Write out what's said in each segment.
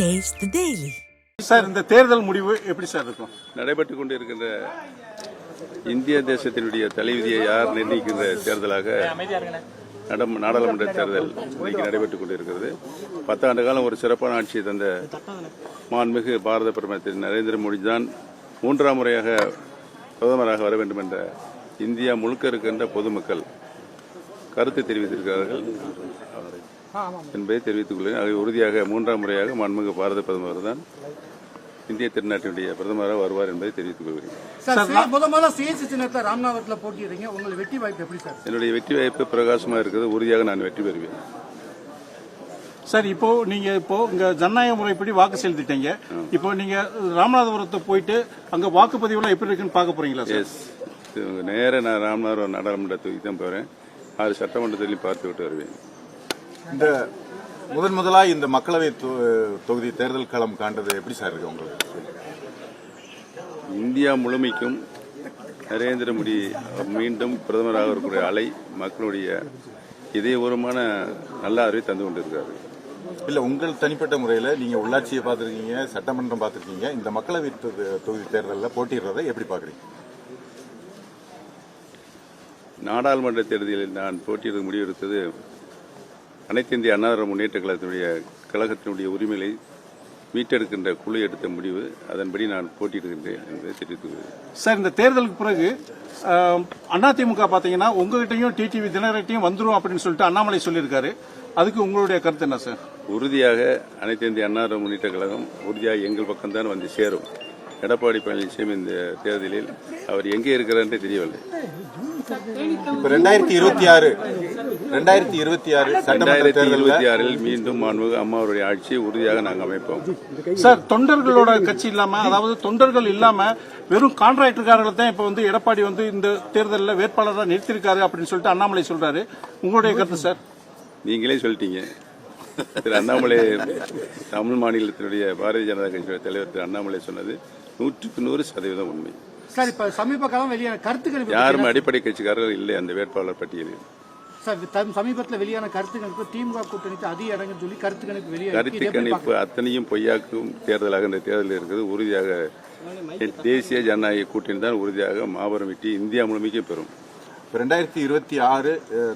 Taste the Daily. Sir, இந்த தேர்தல் முடிவு எப்படி சார் இருக்கும்? நடைபெற்றுக் கொண்டிருக்கின்ற இந்திய தேசத்தினுடைய தலைவிதியை யார் நிர்ணயிக்கின்ற தேர்தலாக நாடாளுமன்ற தேர்தல் இன்னைக்கு நடைபெற்றுக் கொண்டிருக்கிறது. 10 ஆண்டு காலம் ஒரு சிறப்பான ஆட்சியை தந்த மாண்புமிகு பாரத பிரதமர் திரு நரேந்திர மோடி தான் 3ஆம் முறையாக பிரதமராக வர வேண்டும் என்ற இந்தியா முழுக்க இருக்கின்ற பொதுமக்கள் கருத்து தெரிவித்திருக்கிறார்கள் என்பதை தெரிவித்துக் கொள்கிறேன். ஆகவே உறுதியாக 3ஆம் முறையாக மாண்புமிகு பாரத பிரதமர் தான் இந்திய திருநாட்டினுடைய பிரதமராக வருவார் என்பதை தெரிவித்துக் கொள்கிறேன். முதல்ல சுயேட்சை சின்னத்தில் ராமநாதத்தில் போட்டிடுறீங்க, உங்கள் வெற்றி வாய்ப்பு எப்படி சார்? என்னுடைய வெற்றி வாய்ப்பு பிரகாசமாக இருக்கிறது. உறுதியாக நான் வெற்றி பெறுவேன். சார், நீங்க இங்க ஜனநாயக முறைப்படி வாக்கு செலுத்திட்டீங்க. இப்போ நீங்க ராமநாதபுரத்தை போயிட்டு அங்க வாக்குப்பதிவுலாம் எப்படி இருக்குன்னு பார்க்க போறீங்களா சார்? நேர நான் ராமநாதபுரம் நாடாளுமன்ற தொகுதிக்கு தான் போறேன். 6 சட்டமன்றத்திலையும் பார்த்து விட்டு வருவேன். இந்த முதலாக இந்த மக்களவை தொகுதி தேர்தல் களம் காண்றது எப்படி சார் இருக்கு உங்களுக்கு? இந்தியா முழுமைக்கும் நரேந்திர மோடி மீண்டும் பிரதமராக இருக்கக்கூடிய அலை மக்களுடைய இதயபூர்வமான நல்ல அறிவை தந்து கொண்டிருக்கிறார்கள். இல்ல, உங்கள் தனிப்பட்ட முறையில் நீங்க உள்ளாட்சியை பார்த்திருக்கீங்க, சட்டமன்றம் பார்த்திருக்கீங்க, இந்த மக்களவை தொகுதி தேர்தலில் போட்டியிடுறதை எப்படி பாக்குறீங்க? நாடாளுமன்ற தேர்தலில் நான் போட்டியிட முடிவெடுத்தது அனைத்து இந்திய அண்ணா திராவிட முன்னேற்ற கழகத்தினுடைய உரிமையை மீட்டெடுக்கின்ற குழு எடுத்த முடிவு. அதன்படி நான் போட்டியிடுகின்றேன் என்பதை தெரிவித்துள்ளேன். சார், இந்த தேர்தலுக்கு பிறகு அதிமுக பாத்தீங்கன்னா உங்ககிட்டயும் டிடிவி தினகரன்கிட்டையும் வந்துரும் அப்படின்னு சொல்லிட்டு அண்ணாமலை சொல்லியிருக்காரு. அதுக்கு உங்களுடைய கருத்து என்ன சார்? உறுதியாக அனைத்து இந்திய அண்ணா திராவிட முன்னேற்ற கழகம் உறுதியாக எங்கள் பக்கம்தான் வந்து சேரும். எடப்பாடி பழனிசாமி இந்த தேர்தலில் அவர் எங்கே இருக்கிறார் என்று தெரியவில்லை. 2026 மீண்டும் அம்மாவுடைய ஆட்சியை உறுதியாக நாங்கள் அமைப்போம். சார், தொண்டர்களோட கட்சி இல்லாம, அதாவது தொண்டர்கள் இல்லாம வெறும் கான்ட்ராக்டர்காரர்கள் தான் இப்ப எடப்பாடி இந்த தேர்தலில் வேட்பாளராக நிறுத்திருக்காரு அப்படின்னு சொல்லிட்டு அண்ணாமலை சொல்றாரு. உங்களுடைய கருத்து சார்? நீங்களே சொல்லிட்டீங்க. திரு அண்ணாமலை தமிழ் மாநிலத்தினுடைய பாரதிய ஜனதா கட்சியுடைய தலைவர் திரு அண்ணாமலை சொன்னது 100% உண்மை. சார், இப்ப சமீப காலம் வெளியான கருத்துக்கள் யாரும் அடிப்படை கட்சிக்காரர்கள் இல்லை அந்த வேட்பாளர் பட்டியலில். சார், சமீபத்தில் வெளியான கருத்துக்கணிப்பு திமுக கூட்டணிக்கு அதிக இடங்கள் சொல்லி கருத்துக்கணிப்பு வெளியே கருத்துக்கணிப்பு அத்தனையும் பொய்யாக்கும் தேர்தலாக இந்த தேர்தல் இருக்கிறது. உறுதியாக தேசிய ஜனநாயக கூட்டணி தான் உறுதியாக மாபெரும் வெற்றி இந்தியா முழுமைக்கும் பெறும். 2026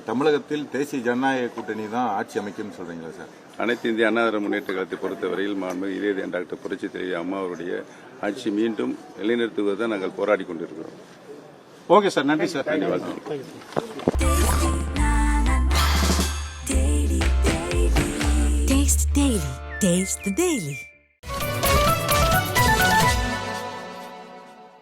தமிழகத்தில் தேசிய ஜனநாயக கூட்டணி தான் ஆட்சி அமைக்கும் சொல்றீங்களா சார்? அனைத்து இந்திய அண்ணா திராவிட முன்னேற்ற கழகத்தை பொறுத்தவரையில் மாண்புமிகு இதய டாக்டர் புரட்சித் தலைவி அம்மா அவருடைய ஆட்சி மீண்டும் நிலைநிறுத்துவதை நாங்கள் போராடி கொண்டிருக்கிறோம். ஓகே சார், நன்றி சார். நன்றி, வாழ்த்துக்கள். Taste the Daily.